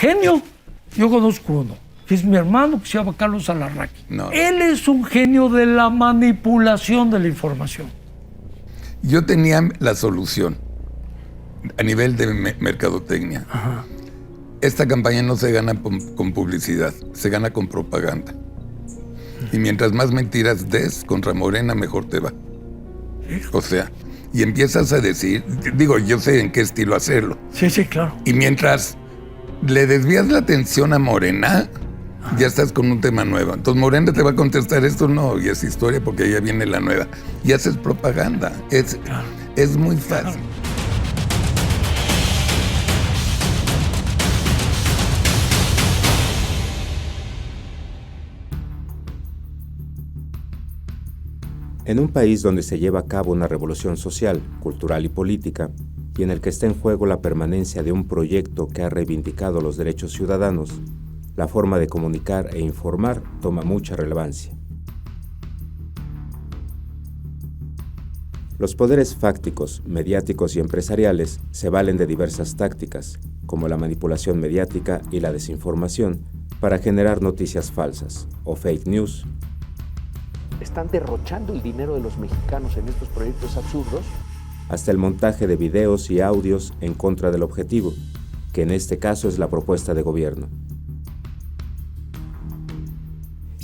genio. Yo conozco uno, que es mi hermano, que se llama Carlos Alarraqui. No. Él es un genio de la manipulación de la información. Yo tenía la solución a nivel de mercadotecnia. Ajá. Esta campaña no se gana con publicidad, se gana con propaganda. Y mientras más mentiras des contra Morena, mejor te va. O sea, y empiezas a decir, digo, yo sé en qué estilo hacerlo. Sí, sí, claro. Y mientras le desvías la atención a Morena, ya estás con un tema nuevo. Entonces Morena te va a contestar esto, no, y es historia porque ya viene la nueva. Y haces propaganda. Es muy fácil. Claro. En un país donde se lleva a cabo una revolución social, cultural y política, y en el que está en juego la permanencia de un proyecto que ha reivindicado los derechos ciudadanos, la forma de comunicar e informar toma mucha relevancia. Los poderes fácticos, mediáticos y empresariales se valen de diversas tácticas, como la manipulación mediática y la desinformación, para generar noticias falsas o fake news. Están derrochando el dinero de los mexicanos en estos proyectos absurdos. Hasta el montaje de videos y audios en contra del objetivo, que en este caso es la propuesta de gobierno.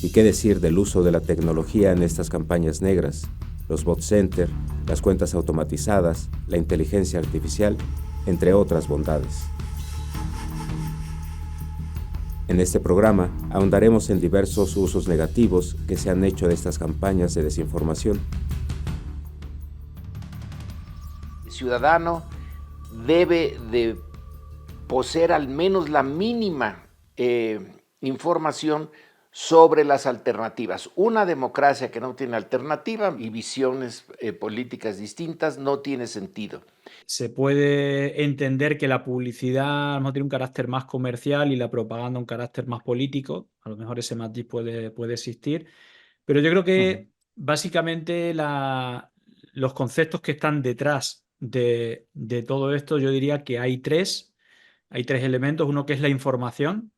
¿Y qué decir del uso de la tecnología en estas campañas negras? Los bot center, las cuentas automatizadas, la inteligencia artificial, entre otras bondades. En este programa ahondaremos en diversos usos negativos que se han hecho de estas campañas de desinformación. El ciudadano debe de poseer al menos la mínima información sobre las alternativas. Una democracia que no tiene alternativa y visiones políticas distintas no tiene sentido. Se puede entender que la publicidad a lo mejor tiene un carácter más comercial y la propaganda un carácter más político. A lo mejor ese matiz puede existir. Pero yo creo que básicamente los conceptos que están detrás de todo esto, yo diría que hay tres elementos. Uno que es la información.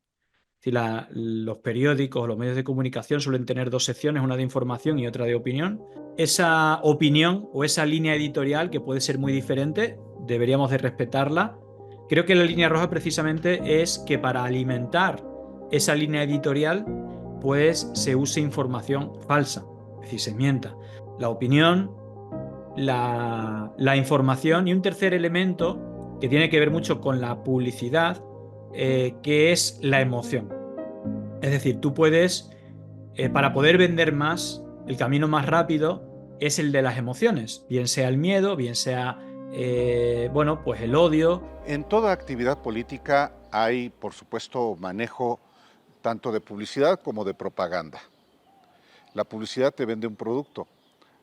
Es decir, los periódicos, los medios de comunicación suelen tener dos secciones, una de información y otra de opinión. Esa opinión o esa línea editorial, que puede ser muy diferente, deberíamos de respetarla. Creo que la línea roja precisamente es que para alimentar esa línea editorial, pues se use información falsa, es decir, se mienta. La opinión, la información y un tercer elemento que tiene que ver mucho con la publicidad, que es la emoción. Es decir, tú puedes, para poder vender más, el camino más rápido es el de las emociones, bien sea el miedo, bien sea pues el odio. En toda actividad política hay, por supuesto, manejo tanto de publicidad como de propaganda. La publicidad te vende un producto,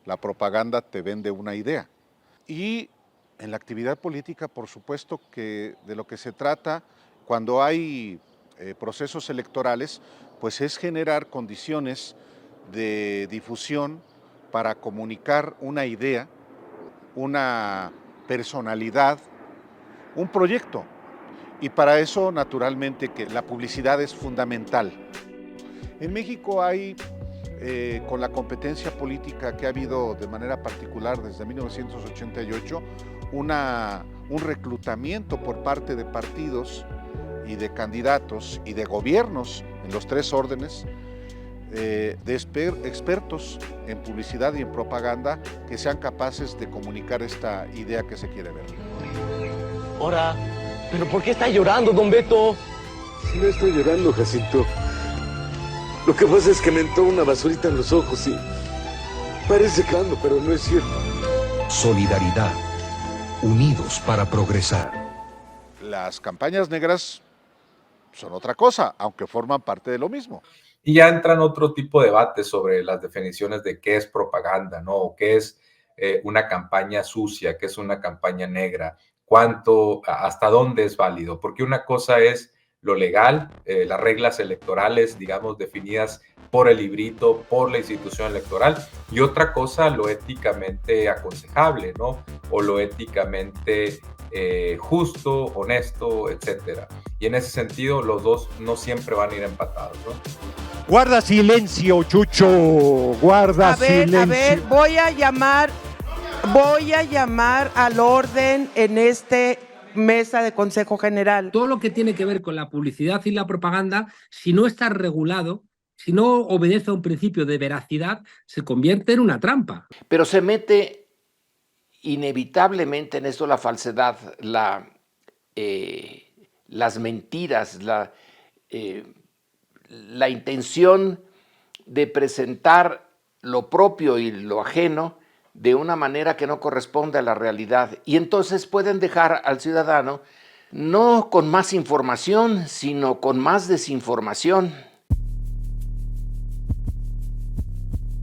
la propaganda te vende una idea. Y en la actividad política, por supuesto, que de lo que se trata cuando hay procesos electorales, pues es generar condiciones de difusión para comunicar una idea, una personalidad, un proyecto. Y para eso, naturalmente, que la publicidad es fundamental. En México hay, con la competencia política que ha habido de manera particular desde 1988, un reclutamiento por parte de partidos y de candidatos y de gobiernos en los tres órdenes, de expertos en publicidad y en propaganda que sean capaces de comunicar esta idea que se quiere ver. Ahora, ¿pero por qué está llorando, don Beto? Si no estoy llorando, Jacinto. Lo que pasa es que me entró una basurita en los ojos y parece que ando, pero no es cierto. Solidaridad. Unidos para progresar. Las campañas negras son otra cosa, aunque forman parte de lo mismo. Y ya entran otro tipo de debates sobre las definiciones de qué es propaganda, ¿no? O qué es una campaña sucia, qué es una campaña negra, hasta dónde es válido. Porque una cosa es lo legal, las reglas electorales, digamos, definidas por el librito, por la institución electoral, y otra cosa, lo éticamente aconsejable, ¿no? O lo éticamente justo, honesto, etcétera. Y en ese sentido, los dos no siempre van a ir empatados, ¿no? Guarda silencio, Chucho, guarda silencio. A ver, voy a llamar al orden en este mesa de Consejo General. Todo lo que tiene que ver con la publicidad y la propaganda, si no está regulado, si no obedece a un principio de veracidad, se convierte en una trampa. Pero se mete inevitablemente en esto la falsedad, las mentiras, la intención de presentar lo propio y lo ajeno de una manera que no corresponde a la realidad. Y entonces pueden dejar al ciudadano no con más información, sino con más desinformación.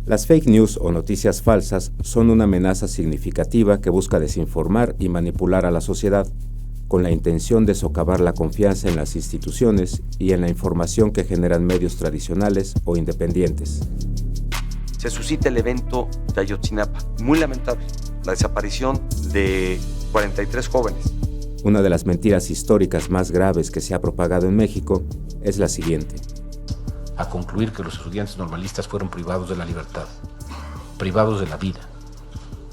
Las fake news o noticias falsas son una amenaza significativa que busca desinformar y manipular a la sociedad, con la intención de socavar la confianza en las instituciones y en la información que generan medios tradicionales o independientes. Se suscita el evento de Ayotzinapa, muy lamentable, la desaparición de 43 jóvenes. Una de las mentiras históricas más graves que se ha propagado en México es la siguiente. A concluir que los estudiantes normalistas fueron privados de la libertad, privados de la vida,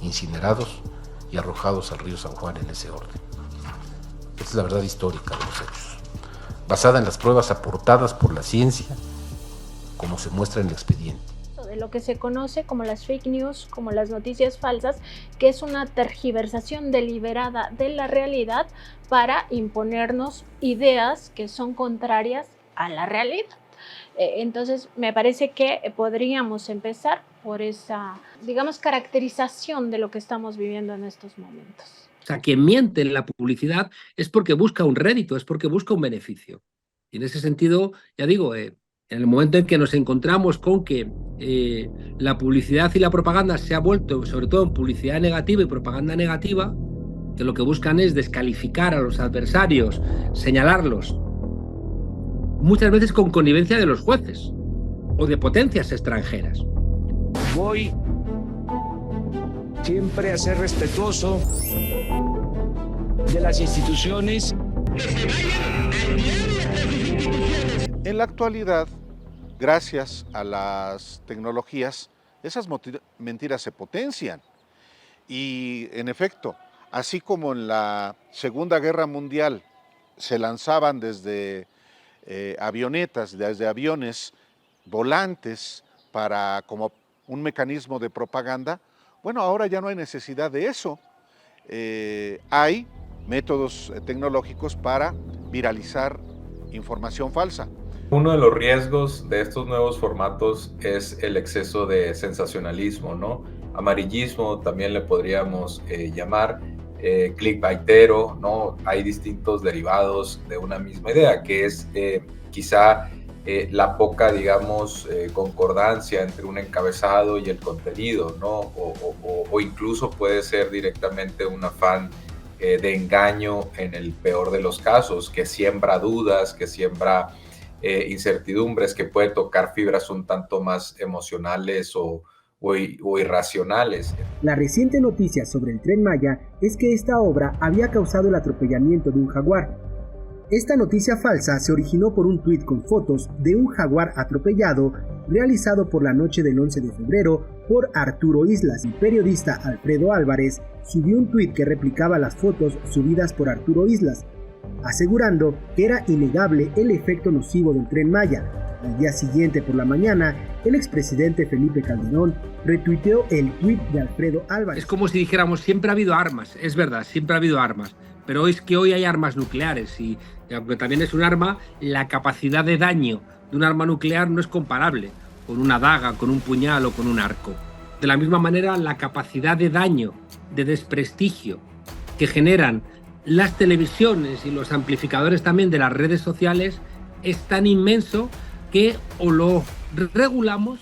incinerados y arrojados al río San Juan en ese orden. Esta es la verdad histórica de los hechos, basada en las pruebas aportadas por la ciencia, como se muestra en el expediente. De lo que se conoce como las fake news, como las noticias falsas, que es una tergiversación deliberada de la realidad para imponernos ideas que son contrarias a la realidad. Entonces, me parece que podríamos empezar por esa, digamos, caracterización de lo que estamos viviendo en estos momentos. O sea, quien miente en la publicidad es porque busca un rédito, es porque busca un beneficio. Y en ese sentido, ya digo, en el momento en que nos encontramos con que la publicidad y la propaganda se ha vuelto, sobre todo en publicidad negativa y propaganda negativa, que lo que buscan es descalificar a los adversarios, señalarlos, muchas veces con connivencia de los jueces o de potencias extranjeras. Voy siempre a ser respetuoso de las instituciones. En la actualidad, gracias a las tecnologías, esas mentiras se potencian. Y en efecto, así como en la Segunda Guerra Mundial se lanzaban desde avionetas, desde aviones volantes como un mecanismo de propaganda, bueno, ahora ya no hay necesidad de eso. Hay métodos tecnológicos para viralizar información falsa. Uno de los riesgos de estos nuevos formatos es el exceso de sensacionalismo, ¿no? Amarillismo también le podríamos llamar, clickbaitero, ¿no? Hay distintos derivados de una misma idea, que es quizá la poca, digamos, concordancia entre un encabezado y el contenido, ¿no? O incluso puede ser directamente un afán de engaño en el peor de los casos, que siembra dudas, que siembra incertidumbres, que puede tocar fibras un tanto más emocionales o irracionales. La reciente noticia sobre el Tren Maya es que esta obra había causado el atropellamiento de un jaguar. Esta noticia falsa se originó por un tuit con fotos de un jaguar atropellado realizado por la noche del 11 de febrero por Arturo Islas. El periodista Alfredo Álvarez subió un tuit que replicaba las fotos subidas por Arturo Islas, asegurando que era innegable el efecto nocivo del Tren Maya. Al día siguiente por la mañana, el expresidente Felipe Calderón retuiteó el tuit de Alfredo Álvarez. Es como si dijéramos, siempre ha habido armas, es verdad, siempre ha habido armas, pero es que hoy hay armas nucleares y aunque también es un arma, la capacidad de daño de un arma nuclear no es comparable con una daga, con un puñal o con un arco. De la misma manera, la capacidad de daño, de desprestigio que generan las televisiones y los amplificadores también de las redes sociales es tan inmenso que o lo regulamos,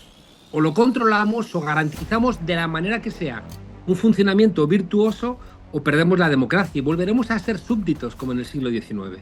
o lo controlamos, o garantizamos de la manera que sea un funcionamiento virtuoso, o perdemos la democracia y volveremos a ser súbditos como en el siglo XIX.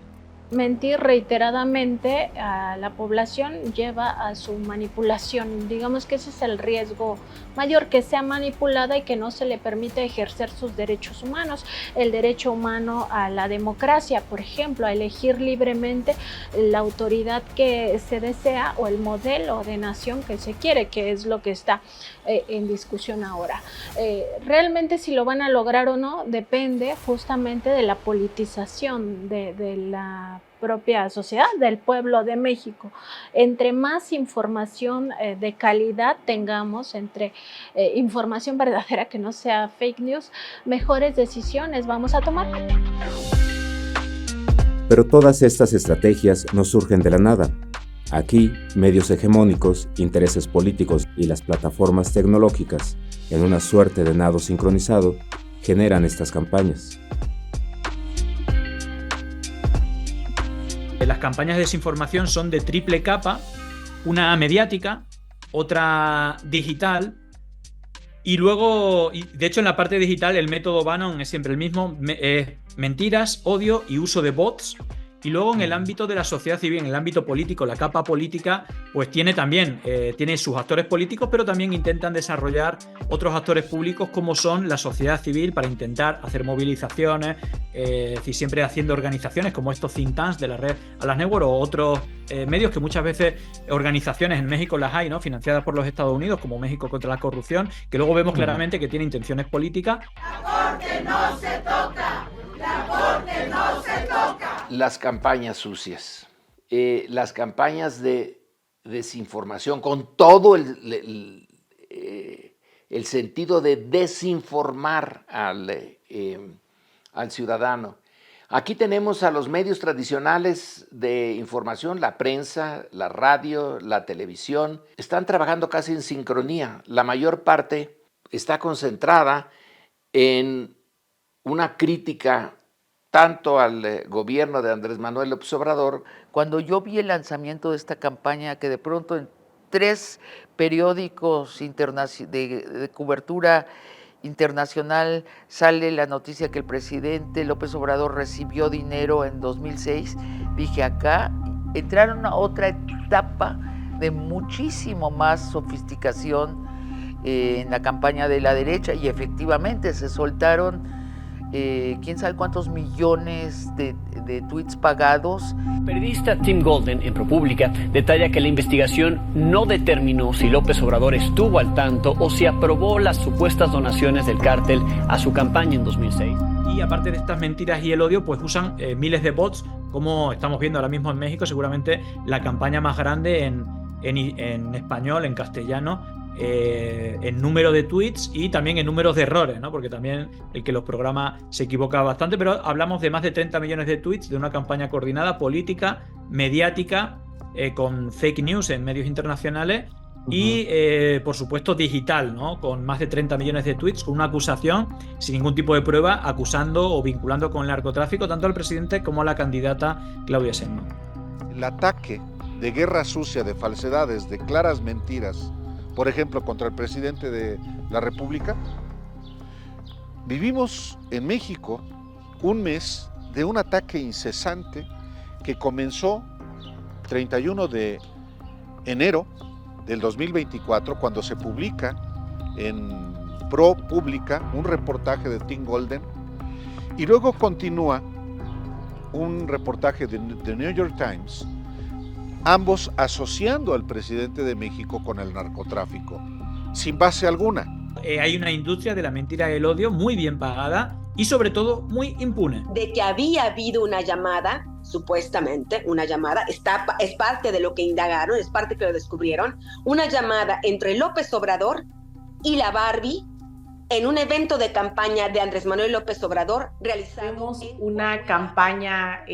mentir reiteradamente a la población lleva a su manipulación. Digamos que ese es el riesgo mayor, que sea manipulada y que no se le permite ejercer sus derechos humanos. El derecho humano a la democracia, por ejemplo, a elegir libremente la autoridad que se desea o el modelo de nación que se quiere, que es lo que está en discusión ahora. Realmente si lo van a lograr o no depende justamente de la politización de la propia sociedad, del pueblo de México. Entre más información de calidad tengamos, entre información verdadera que no sea fake news, mejores decisiones vamos a tomar. Pero todas estas estrategias no surgen de la nada. Aquí, medios hegemónicos, intereses políticos y las plataformas tecnológicas, en una suerte de nado sincronizado, generan estas campañas. Las campañas de desinformación son de triple capa, una mediática, otra digital, y luego, de hecho en la parte digital el método Bannon es siempre el mismo, mentiras, odio y uso de bots. Y luego en el ámbito de la sociedad civil, en el ámbito político, la capa política, pues tiene también tiene sus actores políticos, pero también intentan desarrollar otros actores públicos como son la sociedad civil para intentar hacer movilizaciones, siempre haciendo organizaciones como estos think tanks de la red Alas Network o otros medios que muchas veces organizaciones en México las hay, ¿no? Financiadas por los Estados Unidos, como México contra la corrupción, que luego vemos claramente que tiene intenciones políticas. La corte no se toca. La corte no se toca. Las campañas sucias, las campañas de desinformación, con todo el sentido de desinformar al ciudadano. Aquí tenemos a los medios tradicionales de información, la prensa, la radio, la televisión, están trabajando casi en sincronía. La mayor parte está concentrada en una crítica tanto al gobierno de Andrés Manuel López Obrador. Cuando yo vi el lanzamiento de esta campaña, que de pronto en 3 periódicos de cobertura internacional sale la noticia que el presidente López Obrador recibió dinero en 2006, dije, acá entraron a otra etapa de muchísimo más sofisticación en la campaña de la derecha, y efectivamente se soltaron quién sabe cuántos millones de tweets pagados. El periodista Tim Golden en ProPublica detalla que la investigación no determinó si López Obrador estuvo al tanto o si aprobó las supuestas donaciones del cártel a su campaña en 2006. Y aparte de estas mentiras y el odio, pues usan miles de bots, como estamos viendo ahora mismo en México, seguramente la campaña más grande en español, en castellano, en número de tweets y también en números de errores, ¿no? Porque también el que los programa se equivoca bastante, pero hablamos de más de 30 millones de tweets de una campaña coordinada, política, mediática, con fake news en medios internacionales y, por supuesto, digital, ¿no? Con más de 30 millones de tweets, con una acusación sin ningún tipo de prueba, acusando o vinculando con el narcotráfico tanto al presidente como a la candidata Claudia Sheinbaum. El ataque de guerra sucia, de falsedades, de claras mentiras, por ejemplo, contra el presidente de la República. Vivimos en México un mes de un ataque incesante que comenzó 31 de enero del 2024, cuando se publica en ProPublica un reportaje de Tim Golden, y luego continúa un reportaje de The New York Times, ambos asociando al presidente de México con el narcotráfico, sin base alguna. Hay una industria de la mentira y el odio muy bien pagada y sobre todo muy impune. De que había habido una llamada, supuestamente una llamada, es parte de lo que indagaron, es parte que lo descubrieron, una llamada entre López Obrador y la Barbie en un evento de campaña de Andrés Manuel López Obrador realizado una campaña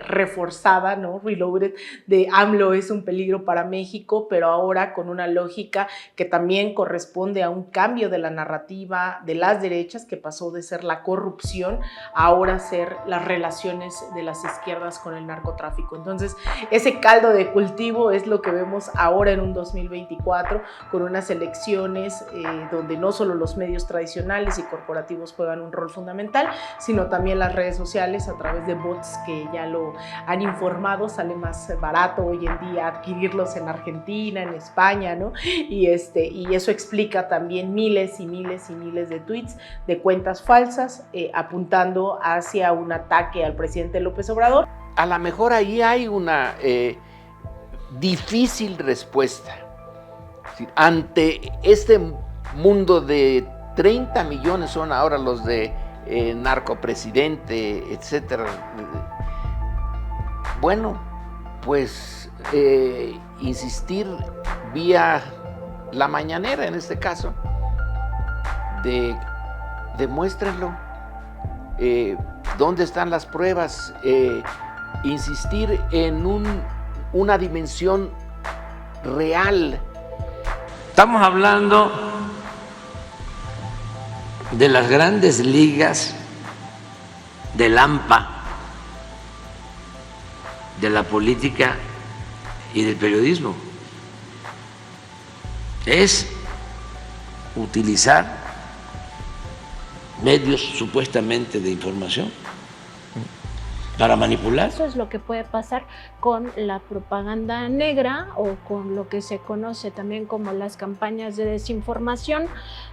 reforzada, ¿no? Reloaded, de AMLO es un peligro para México, pero ahora con una lógica que también corresponde a un cambio de la narrativa de las derechas, que pasó de ser la corrupción a ahora ser las relaciones de las izquierdas con el narcotráfico. Entonces, ese caldo de cultivo es lo que vemos ahora en un 2024, con unas elecciones donde no solo los medios tradicionales tradicionales y corporativos juegan un rol fundamental, sino también las redes sociales a través de bots que ya lo han informado. Sale más barato hoy en día adquirirlos en Argentina, en España, ¿no? Y eso explica también miles y miles y miles de tweets de cuentas falsas apuntando hacia un ataque al presidente López Obrador. A lo mejor ahí hay una difícil respuesta ante este mundo de 30 millones son ahora los de narcopresidente, etcétera. Bueno, pues insistir vía la mañanera en este caso, demuéstrenlo, dónde están las pruebas, insistir en una dimensión real. Estamos hablando de las grandes ligas del AMPA, de la política y del periodismo. Es utilizar medios supuestamente de información para manipular. Eso es lo que puede pasar con la propaganda negra o con lo que se conoce también como las campañas de desinformación,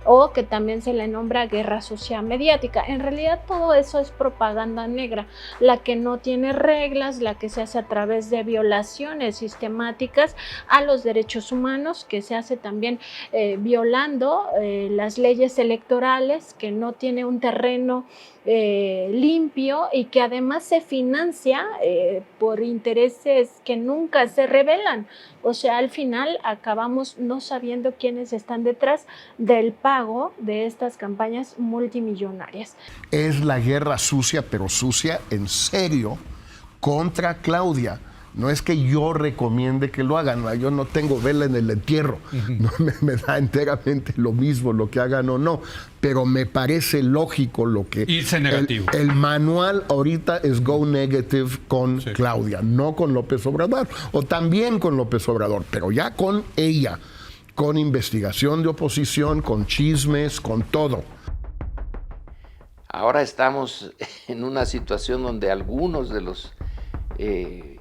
o que también se le nombra guerra sucia mediática. En realidad todo eso es propaganda negra, la que no tiene reglas, la que se hace a través de violaciones sistemáticas a los derechos humanos, que se hace también violando las leyes electorales, que no tiene un terreno limpio y que además se financia por intereses que nunca se revelan. O sea, al final acabamos no sabiendo quiénes están detrás del pago de estas campañas multimillonarias. Es la guerra sucia, pero sucia en serio, contra Claudia. No es que yo recomiende que lo hagan, yo no tengo vela en el entierro, no, me da enteramente lo mismo lo que hagan o no, pero me parece lógico lo que... Irse negativo. El manual ahorita es go negative con Claudia, no con López Obrador, o también con López Obrador, pero ya con ella, con investigación de oposición, con chismes, con todo. Ahora estamos en una situación donde algunos de los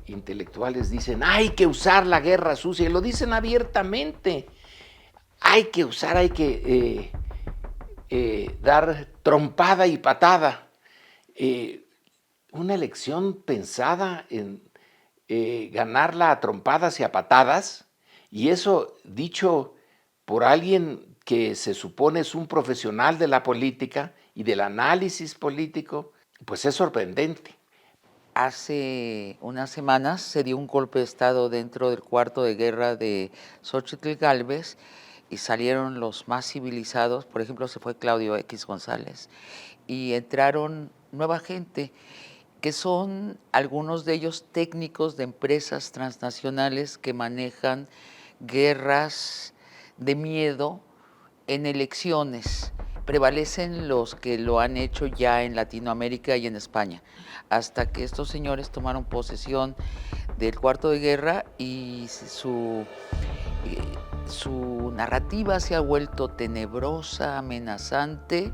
intelectuales dicen hay que usar la guerra sucia, y lo dicen abiertamente, hay que usar, hay que dar trompada y patada. Una elección pensada en ganarla a trompadas y a patadas, y eso dicho por alguien que se supone es un profesional de la política y del análisis político, pues es sorprendente. Hace unas semanas se dio un golpe de Estado dentro del cuarto de guerra de Xóchitl Gálvez y salieron los más civilizados. Por ejemplo, se fue Claudio X González y entraron nueva gente, que son algunos de ellos técnicos de empresas transnacionales que manejan guerras de miedo en elecciones. Prevalecen los que lo han hecho ya en Latinoamérica y en España, hasta que estos señores tomaron posesión del cuarto de guerra y su narrativa se ha vuelto tenebrosa, amenazante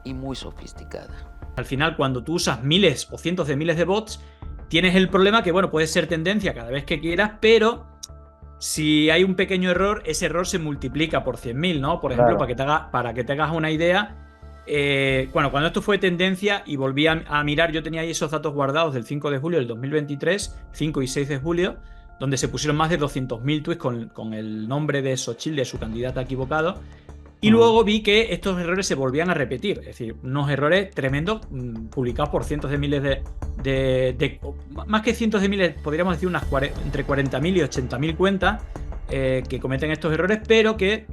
y muy sofisticada. Al final, cuando tú usas miles o cientos de miles de bots, tienes el problema que, bueno, puede ser tendencia cada vez que quieras, pero si hay un pequeño error, ese error se multiplica por 100.000, ¿no? Por ejemplo, claro, para que te hagas una idea, bueno, cuando esto fue tendencia y volví a mirar, yo tenía ahí esos datos guardados del 5 de julio del 2023, 5 y 6 de julio, donde se pusieron más de 200.000 tweets con el nombre de Xóchitl, de su candidata equivocado, y luego vi que estos errores se volvían a repetir, es decir, unos errores tremendos publicados por cientos de miles más que cientos de miles, podríamos decir entre 40.000 y 80.000 cuentas que cometen estos errores, pero que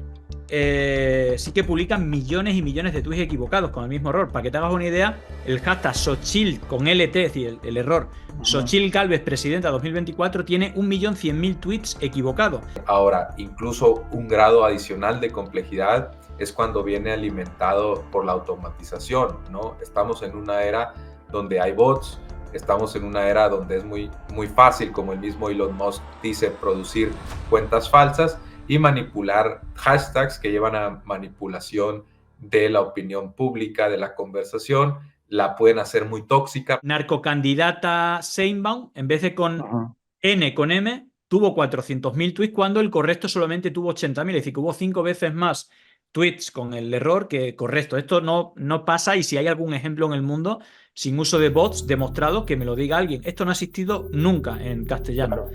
sí que publican millones y millones de tweets equivocados con el mismo error. Para que te hagas una idea, el hashtag Xóchitl con LT, es decir, el error Xóchitl Gálvez presidenta 2024 tiene 1.100.000 tweets equivocados. Ahora, incluso un grado adicional de complejidad es cuando viene alimentado por la automatización, ¿no? Estamos en una era donde hay bots, estamos en una era donde es muy, muy fácil, como el mismo Elon Musk dice, producir cuentas falsas y manipular hashtags que llevan a manipulación de la opinión pública, de la conversación, la pueden hacer muy tóxica. Narcocandidata Sheinbaum, en vez de con N, con M, tuvo 400.000 tweets cuando el correcto solamente tuvo 80.000, es decir, que hubo 5 veces más tweets con el error que correcto. Esto no pasa, y si hay algún ejemplo en el mundo sin uso de bots demostrado, que me lo diga alguien. Esto no ha existido nunca en castellano.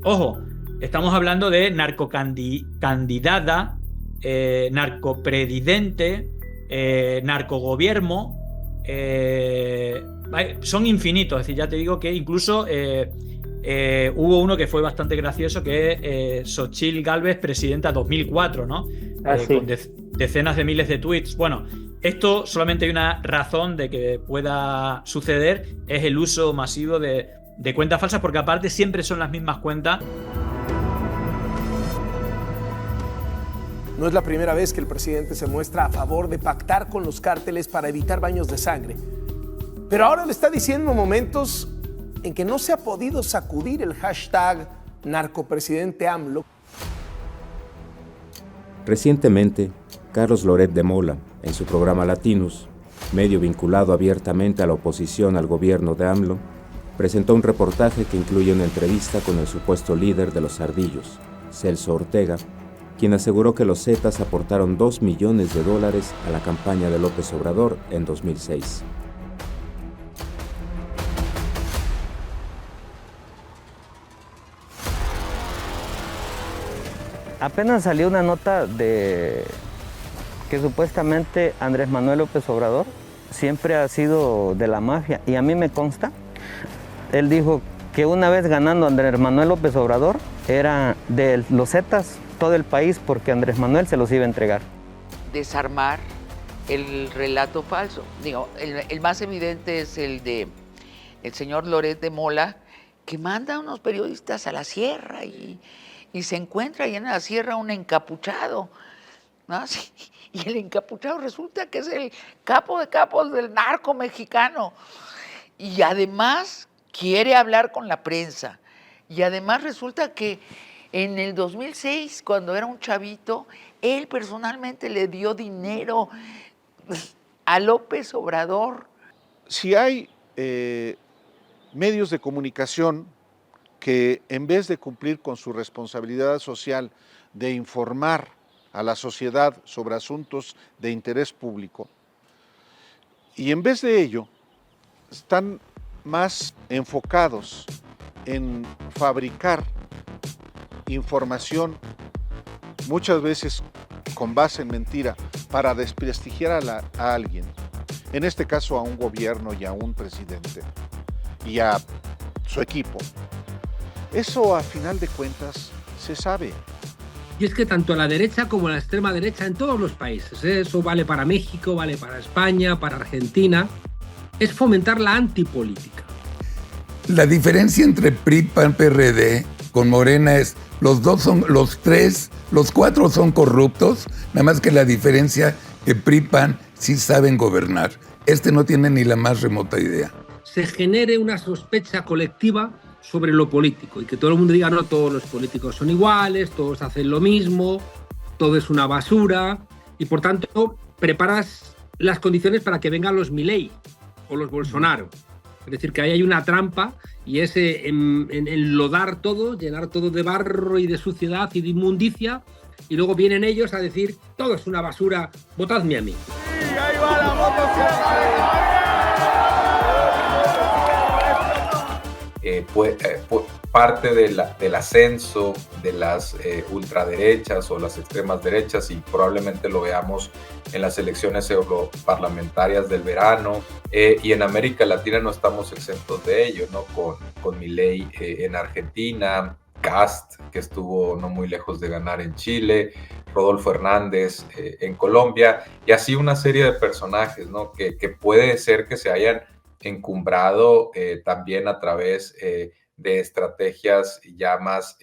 Ojo, estamos hablando de narcocandidata, narcopredidente, narcogobierno. Son infinitos, es decir, ya te digo que incluso hubo uno que fue bastante gracioso, que es Xochitl Gálvez, presidenta 2004, ¿no? Sí. Con decenas de miles de tweets. Bueno, esto solamente hay una razón de que pueda suceder, es el uso masivo de cuentas falsas, porque aparte siempre son las mismas cuentas. No es la primera vez que el presidente se muestra a favor de pactar con los cárteles para evitar baños de sangre. Pero ahora le está diciendo momentos en que no se ha podido sacudir el hashtag narcopresidente AMLO. Recientemente, Carlos Loret de Mola, en su programa Latinus, medio vinculado abiertamente a la oposición al gobierno de AMLO, presentó un reportaje que incluye una entrevista con el supuesto líder de los Ardillos, Celso Ortega, quien aseguró que los Zetas aportaron $2 millones a la campaña de López Obrador en 2006. Apenas salió una nota de que supuestamente Andrés Manuel López Obrador siempre ha sido de la mafia, y a mí me consta. Él dijo que una vez ganando Andrés Manuel López Obrador era de los Zetas todo el país, porque Andrés Manuel se los iba a entregar. Desarmar el relato falso. Digo, el más evidente es el de el señor Loret de Mola, que manda a unos periodistas a la sierra y se encuentra ahí en la sierra un encapuchado, ¿no? Sí, y el encapuchado resulta que es el capo de capos del narco mexicano. Y además quiere hablar con la prensa. Y además resulta que en el 2006, cuando era un chavito, él personalmente le dio dinero a López Obrador. Si hay medios de comunicación que en vez de cumplir con su responsabilidad social de informar a la sociedad sobre asuntos de interés público, y en vez de ello están más enfocados en fabricar información, muchas veces con base en mentira, para desprestigiar a alguien, en este caso a un gobierno y a un presidente y a su equipo. Eso, a final de cuentas, se sabe. Y es que tanto la derecha como la extrema derecha en todos los países, eso vale para México, vale para España, para Argentina, es fomentar la antipolítica. La diferencia entre PRI, PAN, PRD con Morena es los cuatro son corruptos, nada más que la diferencia que PRI, PAN sí saben gobernar. No tiene ni la más remota idea. Se genere una sospecha colectiva sobre lo político y que todo el mundo diga, no, todos los políticos son iguales, todos hacen lo mismo, todo es una basura, y por tanto preparas las condiciones para que vengan los Milei o los Bolsonaro. Es decir, que ahí hay una trampa, y es enlodar todo, llenar todo de barro y de suciedad y de inmundicia, y luego vienen ellos a decir, todo es una basura, votadme a mí. ¡Sí, ahí va la motosierra! Parte del ascenso de las ultraderechas o las extremas derechas, y probablemente lo veamos en las elecciones europarlamentarias del verano, y en América Latina no estamos exentos de ello, ¿no? Con Milei en Argentina, Kast, que estuvo no muy lejos de ganar en Chile, Rodolfo Hernández en Colombia, y así una serie de personajes, ¿no? que puede ser que se hayan encumbrado también a través de estrategias ya más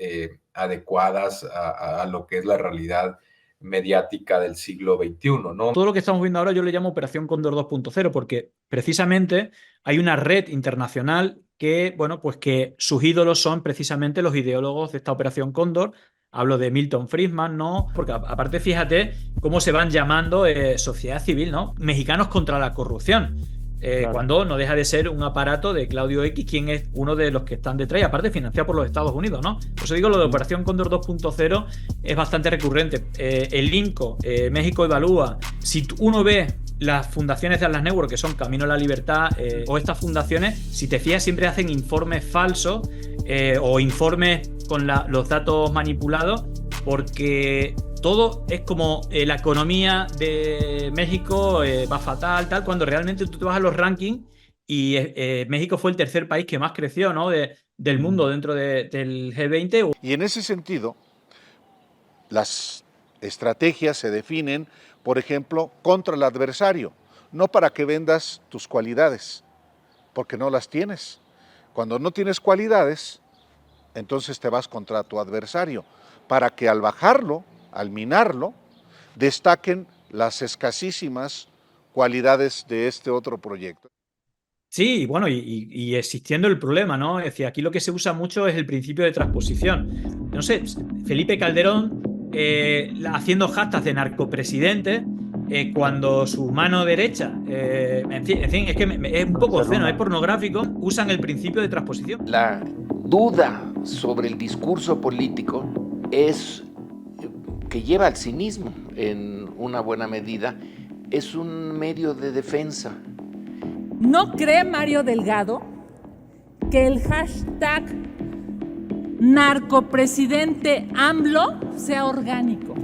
adecuadas a lo que es la realidad mediática del siglo XXI, ¿no? Todo lo que estamos viendo ahora yo le llamo Operación Cóndor 2.0, porque precisamente hay una red internacional que, bueno, pues que sus ídolos son precisamente los ideólogos de esta Operación Cóndor. Hablo de Milton Friedman, ¿no? Porque aparte, fíjate cómo se van llamando sociedad civil, ¿no? Mexicanos contra la corrupción. Claro. Cuando no deja de ser un aparato de Claudio X, quien es uno de los que están detrás, y aparte financiado por los Estados Unidos, ¿no? Por eso digo, lo de Operación Cóndor 2.0 es bastante recurrente. El INCO, México Evalúa, si uno ve las fundaciones de Atlas Network, que son Camino a la Libertad, o estas fundaciones, si te fías, siempre hacen informes falsos o informes con los datos manipulados, porque todo es como la economía de México va fatal, tal, cuando realmente tú te vas a los rankings y México fue el tercer país que más creció, ¿no? del mundo dentro del G20. Y en ese sentido, las estrategias se definen, por ejemplo, contra el adversario, no para que vendas tus cualidades, porque no las tienes. Cuando no tienes cualidades, entonces te vas contra tu adversario, para que al bajarlo, al minarlo, destaquen las escasísimas cualidades de este otro proyecto. Sí, bueno, y existiendo el problema, ¿no? Es decir, aquí lo que se usa mucho es el principio de transposición. No sé, Felipe Calderón haciendo hashtags de narcopresidente, cuando su mano derecha, en fin, es que es un poco obsceno, es pornográfico, usan el principio de transposición. La duda sobre el discurso político es que lleva al cinismo en una buena medida, es un medio de defensa. ¿No cree Mario Delgado que el hashtag narcopresidente AMLO sea orgánico?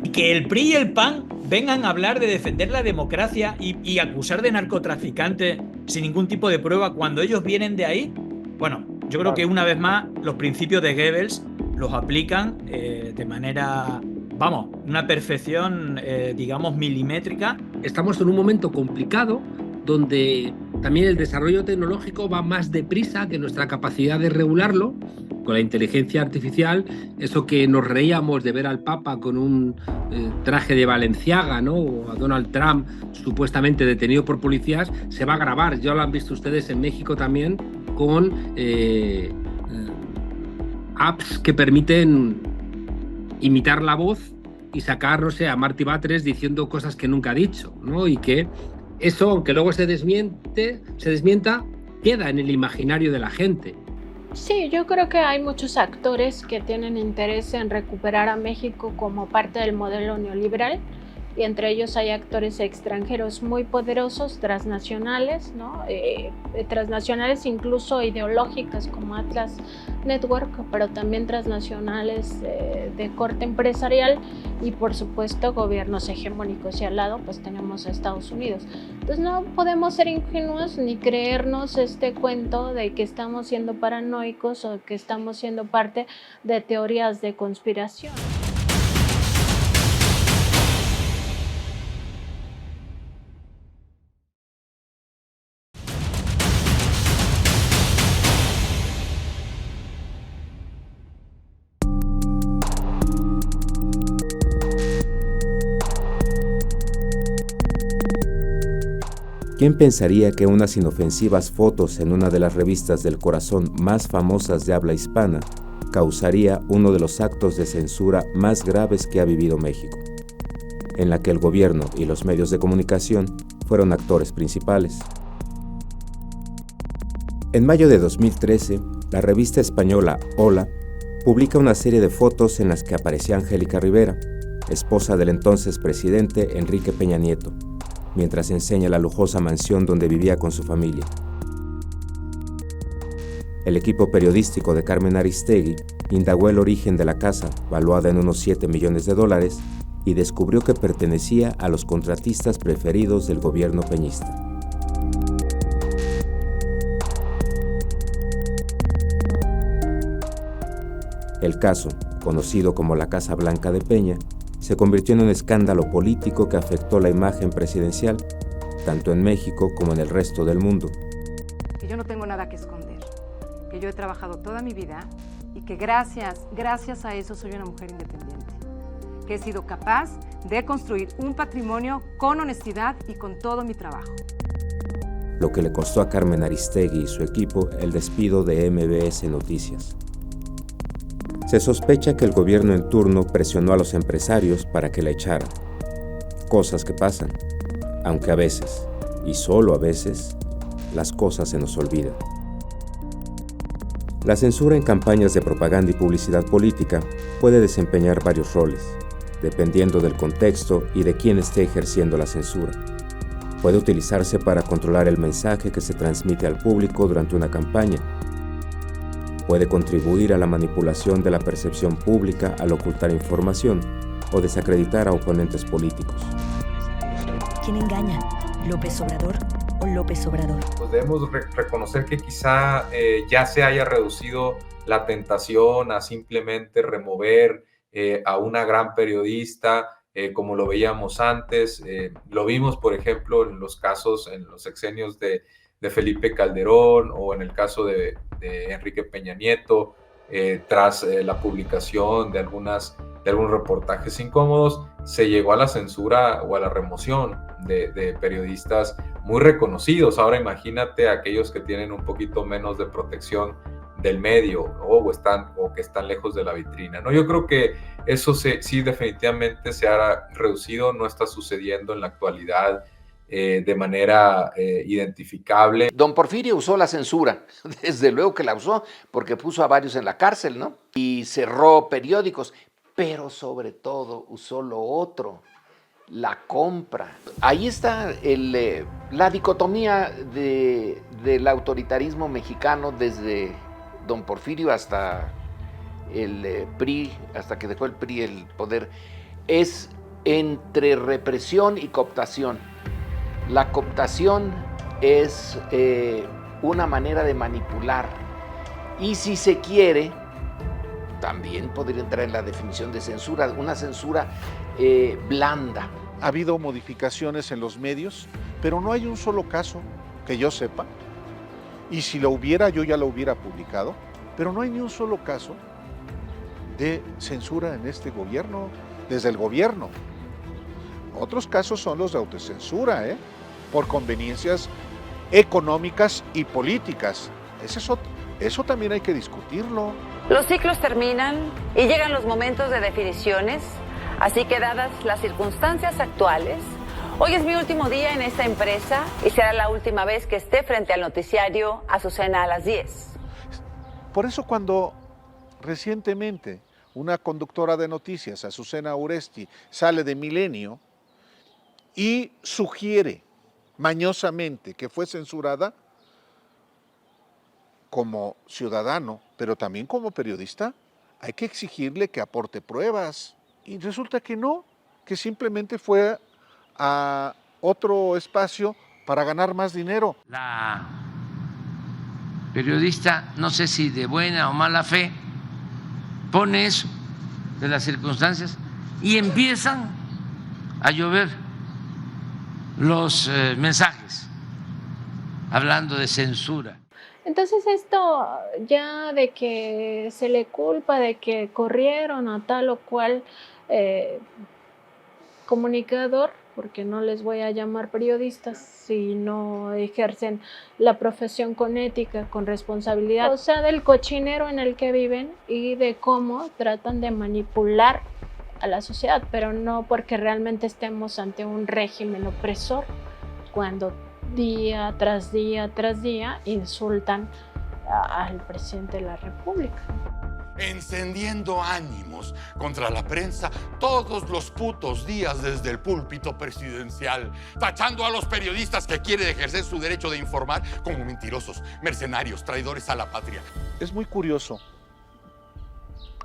Y que el PRI y el PAN vengan a hablar de defender la democracia y acusar de narcotraficante sin ningún tipo de prueba cuando ellos vienen de ahí. Bueno, yo creo que una vez más los principios de Goebbels los aplican de manera, vamos, una perfección, digamos, milimétrica. Estamos en un momento complicado donde también el desarrollo tecnológico va más deprisa que nuestra capacidad de regularlo. Con la inteligencia artificial, eso que nos reíamos de ver al Papa con un traje de Balenciaga, ¿no? O a Donald Trump supuestamente detenido por policías, se va a grabar. Ya lo han visto ustedes en México también, con apps que permiten imitar la voz y sacar, no sé, a Martí Batres diciendo cosas que nunca ha dicho, ¿no? Y que eso, aunque luego se desmienta, queda en el imaginario de la gente. Sí, yo creo que hay muchos actores que tienen interés en recuperar a México como parte del modelo neoliberal, y entre ellos hay actores extranjeros muy poderosos, transnacionales, ¿no? Transnacionales incluso ideológicas como Atlas Network, pero también transnacionales de corte empresarial, y por supuesto gobiernos hegemónicos, y al lado pues tenemos a Estados Unidos. Entonces no podemos ser ingenuos ni creernos este cuento de que estamos siendo paranoicos o que estamos siendo parte de teorías de conspiración. ¿Quién pensaría que unas inofensivas fotos en una de las revistas del corazón más famosas de habla hispana causaría uno de los actos de censura más graves que ha vivido México, en la que el gobierno y los medios de comunicación fueron actores principales? En mayo de 2013, la revista española Hola publica una serie de fotos en las que aparecía Angélica Rivera, esposa del entonces presidente Enrique Peña Nieto, mientras enseña la lujosa mansión donde vivía con su familia. El equipo periodístico de Carmen Aristegui indagó el origen de la casa, valuada en unos $7 millones, y descubrió que pertenecía a los contratistas preferidos del gobierno peñista. El caso, conocido como la Casa Blanca de Peña, se convirtió en un escándalo político que afectó la imagen presidencial, tanto en México como en el resto del mundo. Que yo no tengo nada que esconder, que yo he trabajado toda mi vida y que gracias a eso soy una mujer independiente, que he sido capaz de construir un patrimonio con honestidad y con todo mi trabajo. lo que le costó a Carmen Aristegui y su equipo el despido de MBS Noticias. Se sospecha que el gobierno en turno presionó a los empresarios para que la echaran. Cosas que pasan, aunque a veces, y solo a veces, las cosas se nos olvidan. La censura en campañas de propaganda y publicidad política puede desempeñar varios roles, dependiendo del contexto y de quién esté ejerciendo la censura. Puede utilizarse para controlar el mensaje que se transmite al público durante una campaña. Puede contribuir a la manipulación de la percepción pública al ocultar información o desacreditar a oponentes políticos. ¿Quién engaña? ¿López Obrador o López Obrador? Pues debemos reconocer que quizá ya se haya reducido la tentación a simplemente remover a una gran periodista, como lo veíamos antes. Lo vimos, por ejemplo, en los casos, en los sexenios de Felipe Calderón o en el caso de Enrique Peña Nieto, tras la publicación de algunos reportajes incómodos, se llegó a la censura o a la remoción de periodistas muy reconocidos. Ahora imagínate a aquellos que tienen un poquito menos de protección del medio o que están lejos de la vitrina, ¿no? Yo creo que eso sí definitivamente se ha reducido, no está sucediendo en la actualidad de manera identificable. Don Porfirio usó la censura, desde luego que la usó, porque puso a varios en la cárcel, ¿no? Y cerró periódicos, pero sobre todo usó lo otro, la compra. Ahí está la dicotomía del autoritarismo mexicano desde Don Porfirio hasta el PRI, hasta que dejó el PRI el poder, es entre represión y cooptación. La cooptación es una manera de manipular y si se quiere, también podría entrar en la definición de censura, una censura blanda. Ha habido modificaciones en los medios, pero no hay un solo caso que yo sepa, y si lo hubiera yo ya lo hubiera publicado, pero no hay ni un solo caso de censura en este gobierno, desde el gobierno. Otros casos son los de autocensura, por conveniencias económicas y políticas. Eso también hay que discutirlo. Los ciclos terminan y llegan los momentos de definiciones, así que dadas las circunstancias actuales, hoy es mi último día en esta empresa y será la última vez que esté frente al noticiario Azucena a las 10. Por eso cuando recientemente una conductora de noticias, Azucena Uresti, sale de Milenio y sugiere mañosamente que fue censurada, como ciudadano, pero también como periodista, hay que exigirle que aporte pruebas. Y resulta que no, que simplemente fue a otro espacio para ganar más dinero. La periodista, no sé si de buena o mala fe, pone eso de las circunstancias y empiezan a llover los mensajes hablando de censura. Entonces esto ya de que se le culpa de que corrieron a tal o cual comunicador, porque no les voy a llamar periodistas si no ejercen la profesión con ética, con responsabilidad, o sea, del cochinero en el que viven y de cómo tratan de manipular a la sociedad, pero no porque realmente estemos ante un régimen opresor, cuando día tras día tras día insultan al presidente de la República. Encendiendo ánimos contra la prensa todos los putos días desde el púlpito presidencial, tachando a los periodistas que quieren ejercer su derecho de informar como mentirosos, mercenarios, traidores a la patria. Es muy curioso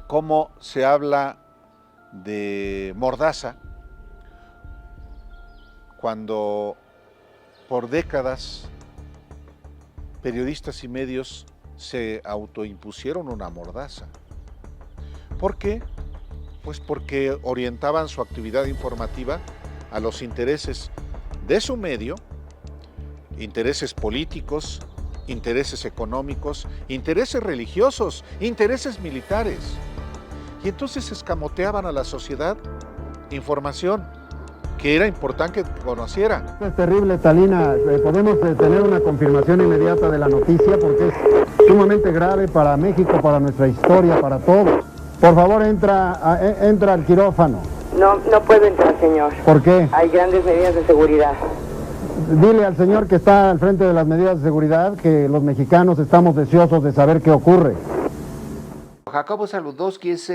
cómo se habla de mordaza cuando por décadas periodistas y medios se autoimpusieron una mordaza. ¿Por qué? Pues porque orientaban su actividad informativa a los intereses de su medio, intereses políticos, intereses económicos, intereses religiosos, intereses militares. Y entonces escamoteaban a la sociedad información que era importante que conociera. Es terrible, Talina. ¿Podemos tener una confirmación inmediata de la noticia? Porque es sumamente grave para México, para nuestra historia, para todos. Por favor, entra al quirófano. No puedo entrar, señor. ¿Por qué? Hay grandes medidas de seguridad. Dile al señor que está al frente de las medidas de seguridad que los mexicanos estamos deseosos de saber qué ocurre. Jacobo Zabludovsky es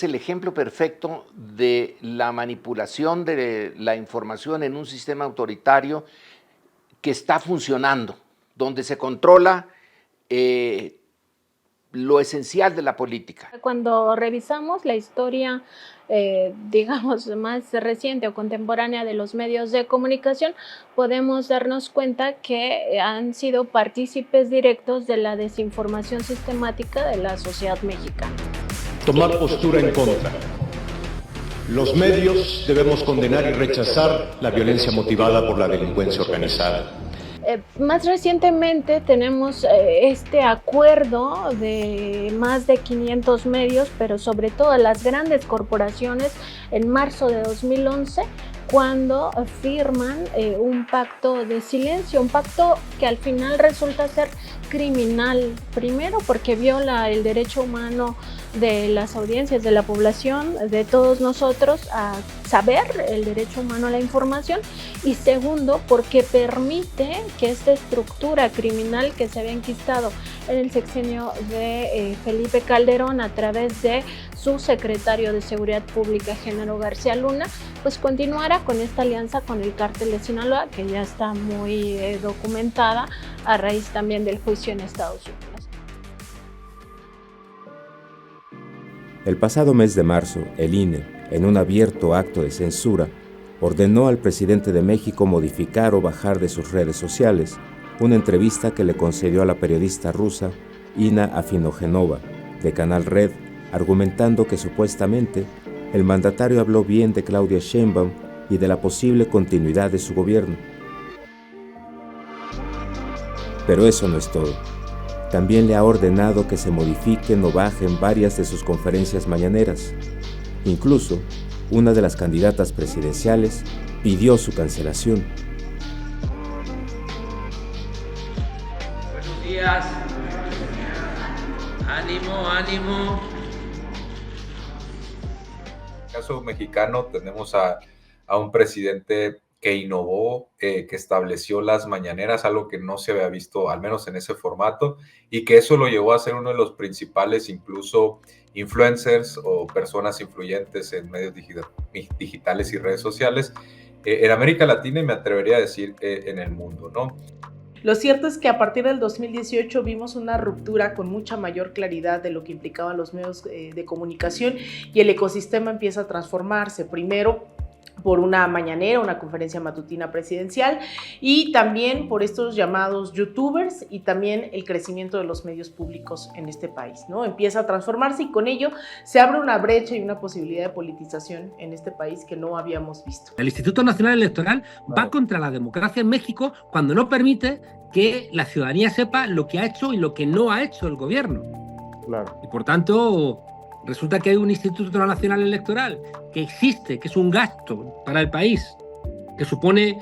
el ejemplo perfecto de la manipulación de la información en un sistema autoritario que está funcionando, donde se controla lo esencial de la política. Cuando revisamos la historia, digamos, más reciente o contemporánea de los medios de comunicación, podemos darnos cuenta que han sido partícipes directos de la desinformación sistemática de la sociedad mexicana. Tomar postura en contra. Los medios debemos condenar y rechazar la violencia motivada por la delincuencia organizada. Más recientemente tenemos este acuerdo de más de 500 medios, pero sobre todo las grandes corporaciones, en marzo de 2011, cuando firman un pacto de silencio, un pacto que al final resulta ser criminal, primero porque viola el derecho humano de las audiencias, de la población, de todos nosotros a saber, el derecho humano a la información, y segundo porque permite que esta estructura criminal que se había enquistado en el sexenio de Felipe Calderón a través de su secretario de Seguridad Pública, Genaro García Luna, pues continuara con esta alianza con el cártel de Sinaloa, que ya está muy documentada a raíz también del juicio en Estados Unidos. El pasado mes de marzo, el INE, en un abierto acto de censura, ordenó al presidente de México modificar o bajar de sus redes sociales una entrevista que le concedió a la periodista rusa Ina Afinogenova, de Canal Red, argumentando que supuestamente el mandatario habló bien de Claudia Sheinbaum y de la posible continuidad de su gobierno. Pero eso no es todo. También le ha ordenado que se modifiquen o bajen varias de sus conferencias mañaneras. Incluso, una de las candidatas presidenciales pidió su cancelación. Buenos días. Ánimo, ánimo. En el caso mexicano tenemos a un presidente que innovó, que estableció las mañaneras, algo que no se había visto, al menos en ese formato, y que eso lo llevó a ser uno de los principales, incluso influencers o personas influyentes en medios digitales y redes sociales en América Latina y me atrevería a decir en el mundo, ¿no? Lo cierto es que a partir del 2018 vimos una ruptura con mucha mayor claridad de lo que implicaban los medios de comunicación y el ecosistema empieza a transformarse. Primero, por una mañanera, una conferencia matutina presidencial y también por estos llamados youtubers y también el crecimiento de los medios públicos en este país, ¿no? Empieza a transformarse y con ello se abre una brecha y una posibilidad de politización en este país que no habíamos visto. El Instituto Nacional Electoral va contra la democracia en México cuando no permite que la ciudadanía sepa lo que ha hecho y lo que no ha hecho el gobierno. Claro. Y por tanto, resulta que hay un Instituto Nacional Electoral que existe, que es un gasto para el país, que supone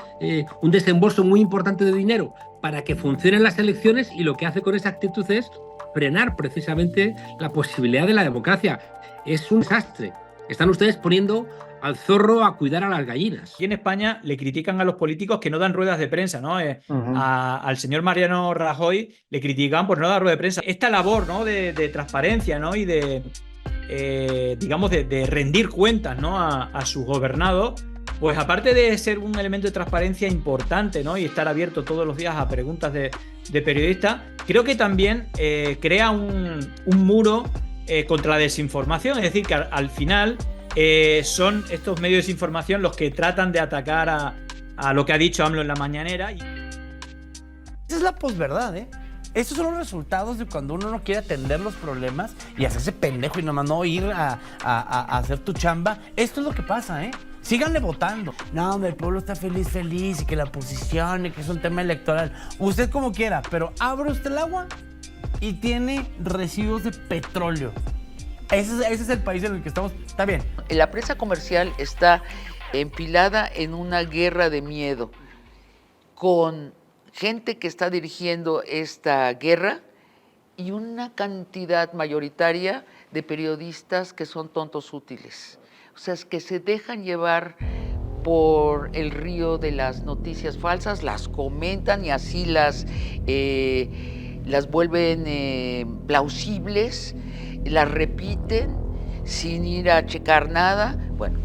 un desembolso muy importante de dinero para que funcionen las elecciones y lo que hace con esa actitud es frenar precisamente la posibilidad de la democracia. Es un desastre. Están ustedes poniendo al zorro a cuidar a las gallinas. Aquí en España le critican a los políticos que no dan ruedas de prensa, ¿no? Al señor Mariano Rajoy le critican por no dar rueda de prensa. Esta labor, ¿no? de transparencia, ¿no? Y de digamos, de rendir cuentas, ¿no? a sus gobernados, pues aparte de ser un elemento de transparencia importante, ¿no? Y estar abierto todos los días a preguntas de periodistas, creo que también crea un muro contra la desinformación, es decir, que al final son estos medios de desinformación los que tratan de atacar a lo que ha dicho AMLO en la mañanera. Esa es la posverdad, ¿eh? Estos son los resultados de cuando uno no quiere atender los problemas y hacerse pendejo y nomás no ir a hacer tu chamba. Esto es lo que pasa, ¿eh? Síganle votando. No, hombre, el pueblo está feliz y que la oposición y que es un tema electoral. Usted como quiera, pero abre usted el agua y tiene residuos de petróleo. Ese es el país en el que estamos. Está bien. La prensa comercial está enfilada en una guerra de miedo con gente que está dirigiendo esta guerra y una cantidad mayoritaria de periodistas que son tontos útiles. O sea, es que se dejan llevar por el río de las noticias falsas, las comentan y así las vuelven plausibles, las repiten sin ir a checar nada. Bueno,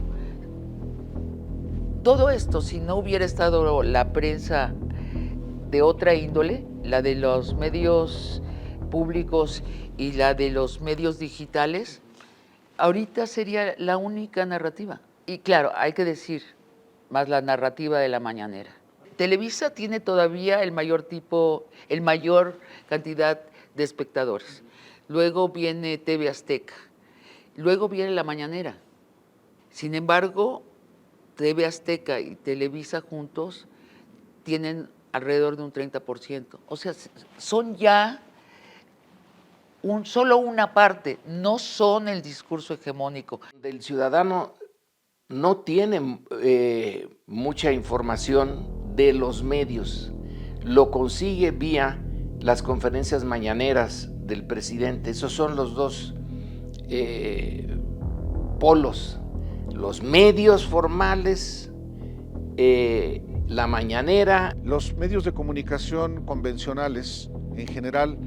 todo esto, si no hubiera estado la prensa de otra índole, la de los medios públicos y la de los medios digitales, ahorita sería la única narrativa. Y claro, hay que decir, más la narrativa de la mañanera. Televisa tiene todavía el mayor cantidad de espectadores. Luego viene TV Azteca. Luego viene la mañanera. Sin embargo, TV Azteca y Televisa juntos tienen alrededor de un 30%. O sea, son ya solo una parte, no son el discurso hegemónico. El ciudadano no tiene mucha información de los medios, lo consigue vía las conferencias mañaneras del presidente. Esos son los dos polos, los medios formales, la mañanera. Los medios de comunicación convencionales en general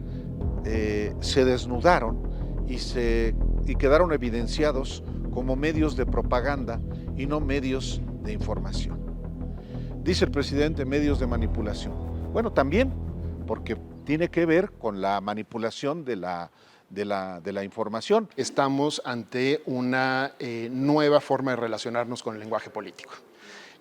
se desnudaron y quedaron evidenciados como medios de propaganda y no medios de información. Dice el presidente, medios de manipulación. Bueno, también, porque tiene que ver con la manipulación de la información. Estamos ante una nueva forma de relacionarnos con el lenguaje político.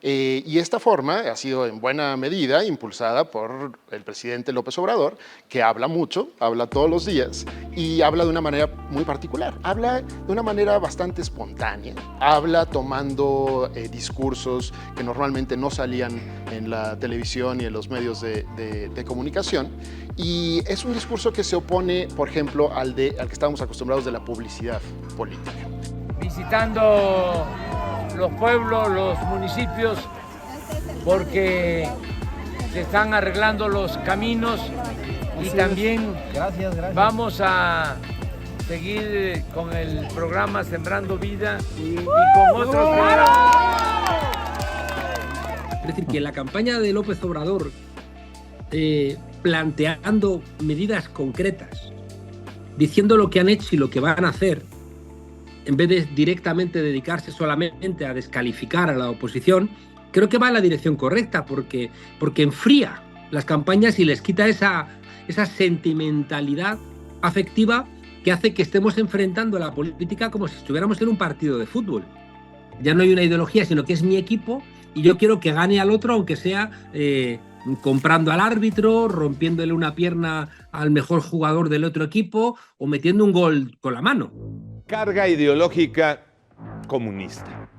Y esta forma ha sido en buena medida impulsada por el presidente López Obrador, que habla mucho, habla todos los días y habla de una manera muy particular. Habla de una manera bastante espontánea, habla tomando discursos que normalmente no salían en la televisión y en los medios de comunicación. Y es un discurso que se opone, por ejemplo, al que estábamos acostumbrados de la publicidad política. Visitando los pueblos, los municipios, porque se están arreglando los caminos y también vamos a seguir con el programa Sembrando Vida y con otros programas. Es decir, que la campaña de López Obrador, planteando medidas concretas, diciendo lo que han hecho y lo que van a hacer, en vez de directamente dedicarse solamente a descalificar a la oposición, creo que va en la dirección correcta, porque enfría las campañas y les quita esa sentimentalidad afectiva que hace que estemos enfrentando la política como si estuviéramos en un partido de fútbol. Ya no hay una ideología, sino que es mi equipo y yo quiero que gane al otro, aunque sea comprando al árbitro, rompiéndole una pierna al mejor jugador del otro equipo o metiendo un gol con la mano. Carga ideológica comunista.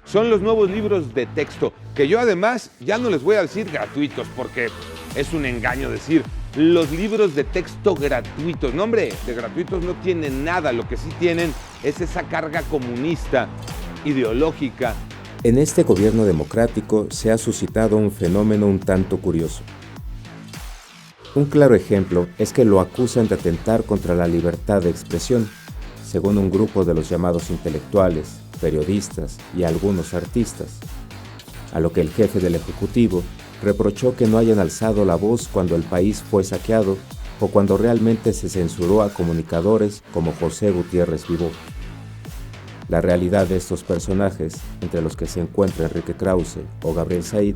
Son los nuevos libros de texto, que yo además ya no les voy a decir gratuitos, porque es un engaño decir los libros de texto gratuitos. No, hombre, de gratuitos no tienen nada, lo que sí tienen es esa carga comunista, ideológica. En este gobierno democrático se ha suscitado un fenómeno un tanto curioso. Un claro ejemplo es que lo acusan de atentar contra la libertad de expresión, según un grupo de los llamados intelectuales, periodistas y algunos artistas, a lo que el jefe del Ejecutivo reprochó que no hayan alzado la voz cuando el país fue saqueado o cuando realmente se censuró a comunicadores como José Gutiérrez Vivó. La realidad de estos personajes, entre los que se encuentra Enrique Krause o Gabriel Said,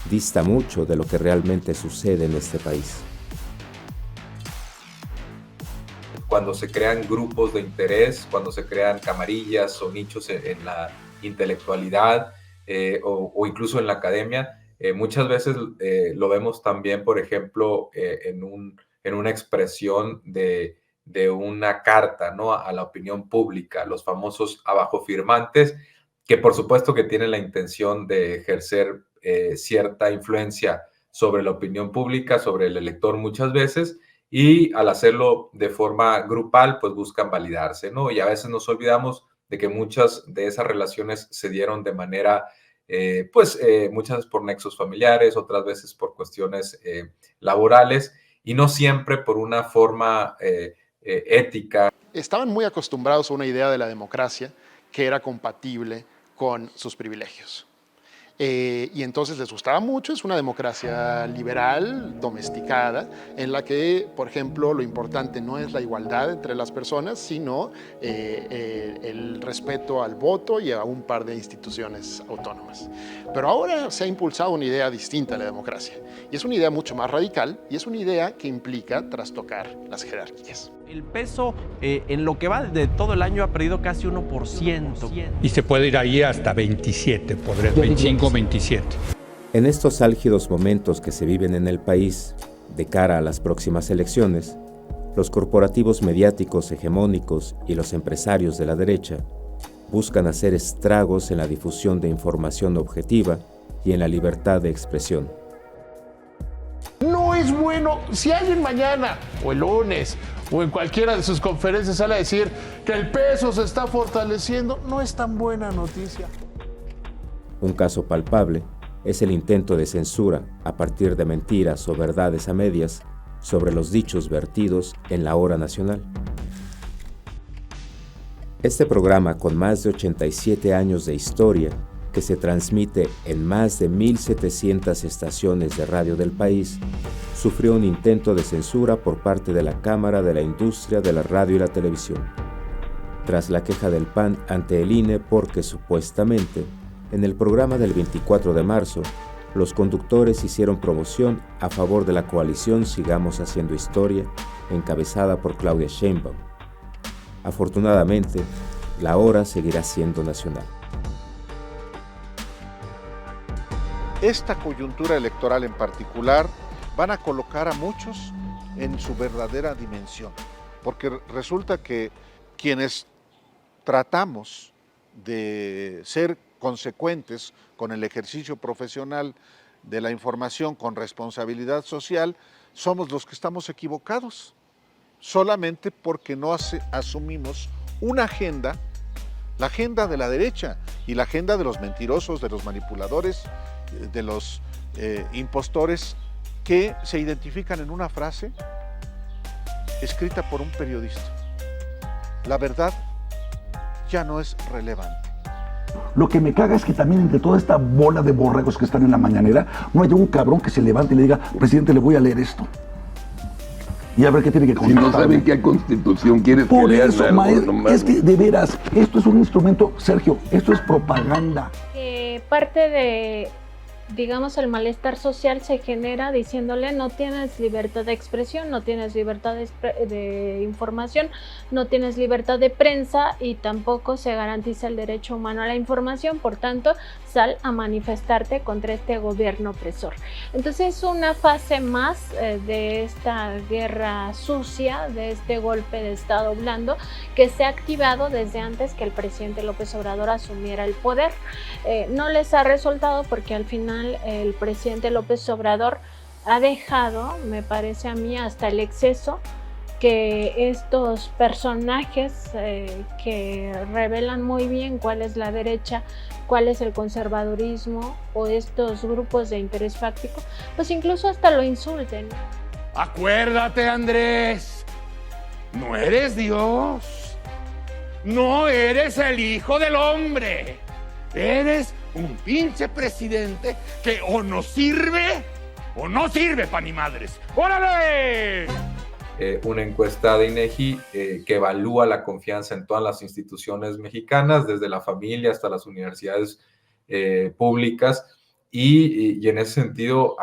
dista mucho de lo que realmente sucede en este país. Cuando se crean grupos de interés, cuando se crean camarillas o nichos en la intelectualidad o incluso en la academia, muchas veces lo vemos también, por ejemplo, en una expresión de una carta, ¿no?, a la opinión pública, los famosos abajofirmantes, que por supuesto que tienen la intención de ejercer cierta influencia sobre la opinión pública, sobre el elector muchas veces, y al hacerlo de forma grupal, pues buscan validarse, ¿no? Y a veces nos olvidamos de que muchas de esas relaciones se dieron de manera, muchas veces por nexos familiares, otras veces por cuestiones laborales, y no siempre por una forma ética. Estaban muy acostumbrados a una idea de la democracia que era compatible con sus privilegios. Y entonces les gustaba mucho. Es una democracia liberal, domesticada, en la que, por ejemplo, lo importante no es la igualdad entre las personas, sino el respeto al voto y a un par de instituciones autónomas. Pero ahora se ha impulsado una idea distinta de la democracia, y es una idea mucho más radical, y es una idea que implica trastocar las jerarquías. El peso en lo que va de todo el año ha perdido casi 1%. Y se puede ir ahí hasta 27, 25, 27. En estos álgidos momentos que se viven en el país, de cara a las próximas elecciones, los corporativos mediáticos hegemónicos y los empresarios de la derecha buscan hacer estragos en la difusión de información objetiva y en la libertad de expresión. No es bueno si alguien mañana o el lunes o en cualquiera de sus conferencias sale a decir que el peso se está fortaleciendo, no es tan buena noticia. Un caso palpable es el intento de censura a partir de mentiras o verdades a medias sobre los dichos vertidos en la hora nacional. Este programa, con más de 87 años de historia, que se transmite en más de 1,700 estaciones de radio del país, sufrió un intento de censura por parte de la Cámara de la Industria de la Radio y la Televisión, tras la queja del PAN ante el INE porque supuestamente, en el programa del 24 de marzo, los conductores hicieron promoción a favor de la coalición Sigamos Haciendo Historia, encabezada por Claudia Sheinbaum. Afortunadamente, la hora seguirá siendo nacional. Esta coyuntura electoral en particular van a colocar a muchos en su verdadera dimensión, porque resulta que quienes tratamos de ser consecuentes con el ejercicio profesional de la información con responsabilidad social, somos los que estamos equivocados, solamente porque no asumimos una agenda, la agenda de la derecha y la agenda de los mentirosos, de los manipuladores, de los impostores que se identifican en una frase escrita por un periodista. La verdad ya no es relevante. Lo que me caga es que también entre toda esta bola de borregos que están en la mañanera, no haya un cabrón que se levante y le diga, presidente, le voy a leer esto. Y a ver qué tiene que contestar. Si no saben qué constitución quieres que por lean eso, algo, maestro, no es que de veras, esto es un instrumento, Sergio, esto es propaganda. Parte de, digamos, el malestar social se genera diciéndole no tienes libertad de expresión, no tienes libertad de información, no tienes libertad de prensa y tampoco se garantiza el derecho humano a la información, por tanto sal a manifestarte contra este gobierno opresor. Entonces es una fase más de esta guerra sucia, de este golpe de estado blando que se ha activado desde antes que el presidente López Obrador asumiera el poder. No les ha resultado porque al final el presidente López Obrador ha dejado, me parece a mí, hasta el exceso que estos personajes que revelan muy bien cuál es la derecha, cuál es el conservadurismo o estos grupos de interés fáctico, pues incluso hasta lo insulten. Acuérdate, Andrés, no eres Dios, no eres el hijo del hombre, eres un pinche presidente que o no sirve pa' ni madres. ¡Órale! Una encuesta de INEGI que evalúa la confianza en todas las instituciones mexicanas, desde la familia hasta las universidades públicas, y en ese sentido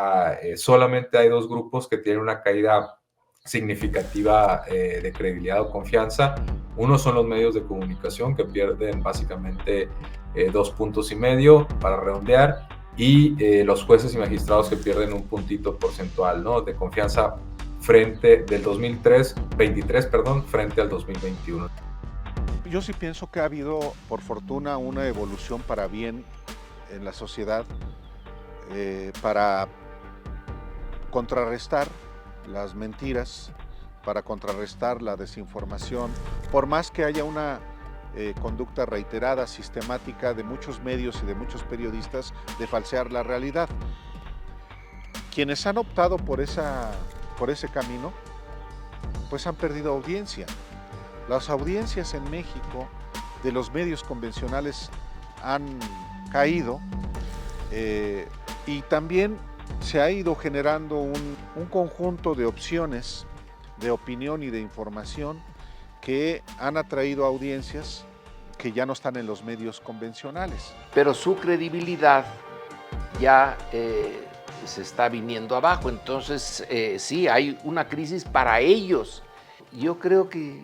solamente hay dos grupos que tienen una caída significativa de credibilidad o confianza. Uno son los medios de comunicación, que pierden básicamente 2,5 puntos para redondear, y los jueces y magistrados que pierden un puntito porcentual, ¿no?, de confianza frente del 2023, frente al 2021. Yo sí pienso que ha habido, por fortuna, una evolución para bien en la sociedad, para contrarrestar las mentiras para contrarrestar la desinformación, por más que haya una conducta reiterada, sistemática de muchos medios y de muchos periodistas de falsear la realidad. Quienes han optado por ese camino, pues han perdido audiencia. Las audiencias en México de los medios convencionales han caído y también se ha ido generando un conjunto de opciones de opinión y de información que han atraído audiencias que ya no están en los medios convencionales. Pero su credibilidad ya se está viniendo abajo, entonces sí, hay una crisis para ellos. Yo creo que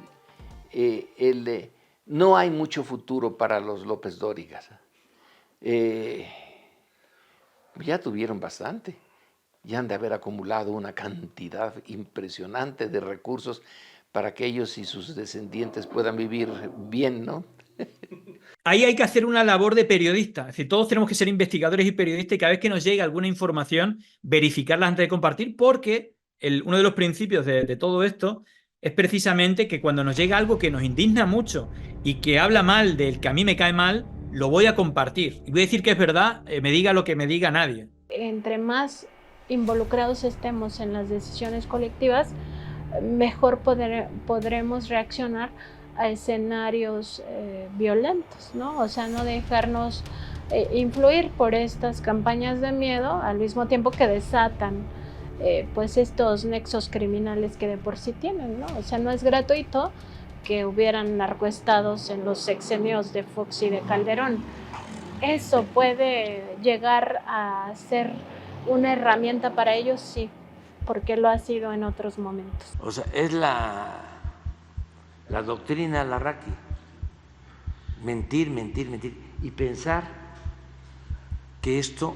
no hay mucho futuro para los López Dórigas. Ya tuvieron bastante, ya han de haber acumulado una cantidad impresionante de recursos para que ellos y sus descendientes puedan vivir bien, ¿no? Ahí hay que hacer una labor de periodista, es decir, todos tenemos que ser investigadores y periodistas y cada vez que nos llegue alguna información, verificarla antes de compartir, porque uno de los principios de todo esto es precisamente que cuando nos llega algo que nos indigna mucho y que habla mal del que a mí me cae mal, lo voy a compartir. Y voy a decir que es verdad, me diga lo que me diga nadie. Entre más involucrados estemos en las decisiones colectivas, mejor podremos reaccionar a escenarios violentos, ¿no? O sea, no dejarnos influir por estas campañas de miedo al mismo tiempo que desatan pues estos nexos criminales que de por sí tienen, ¿no? O sea, no es gratuito que hubieran narcoestados en los sexenios de Fox y de Calderón. Eso puede llegar a ser una herramienta para ellos, sí, porque lo ha sido en otros momentos. O sea, es la doctrina Larraqui. Mentir, mentir, mentir. Y pensar que esto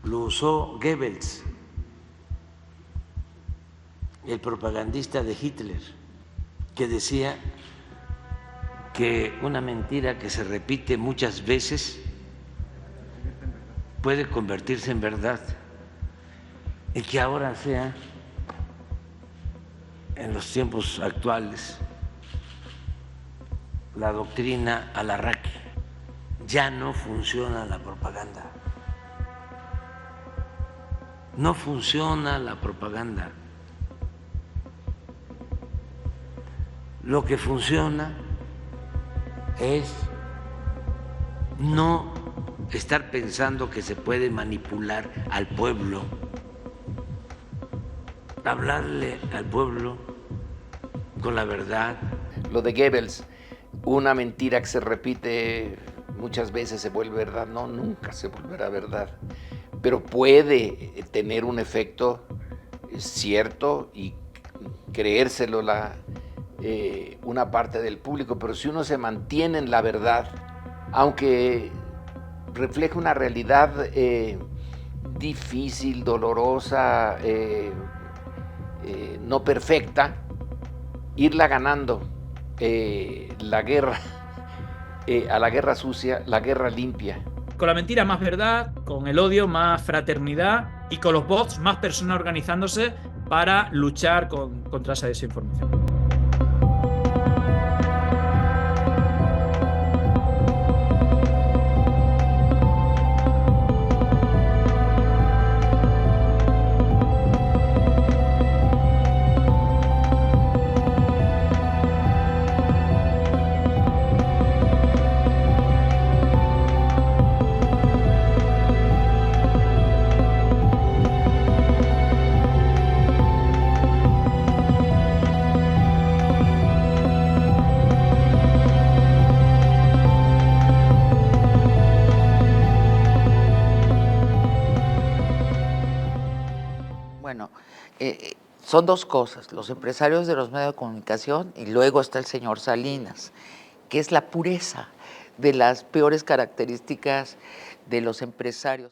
lo usó Goebbels, el propagandista de Hitler, que decía que una mentira que se repite muchas veces puede convertirse en verdad, y que ahora sea, en los tiempos actuales, la doctrina Larraqui. Ya no funciona la propaganda. No funciona la propaganda. Lo que funciona es no estar pensando que se puede manipular al pueblo, hablarle al pueblo con la verdad. Lo de Goebbels, una mentira que se repite muchas veces se vuelve verdad. No, nunca se volverá verdad, pero puede tener un efecto cierto y creérselo una parte del público, pero si uno se mantiene en la verdad, aunque refleje una realidad difícil, dolorosa, no perfecta, irla ganando la guerra, a la guerra sucia, la guerra limpia. Con la mentira más verdad, con el odio más fraternidad y con los bots más personas organizándose para luchar contra esa desinformación. Son dos cosas, los empresarios de los medios de comunicación y luego está el señor Salinas, que es la pureza de las peores características de los empresarios.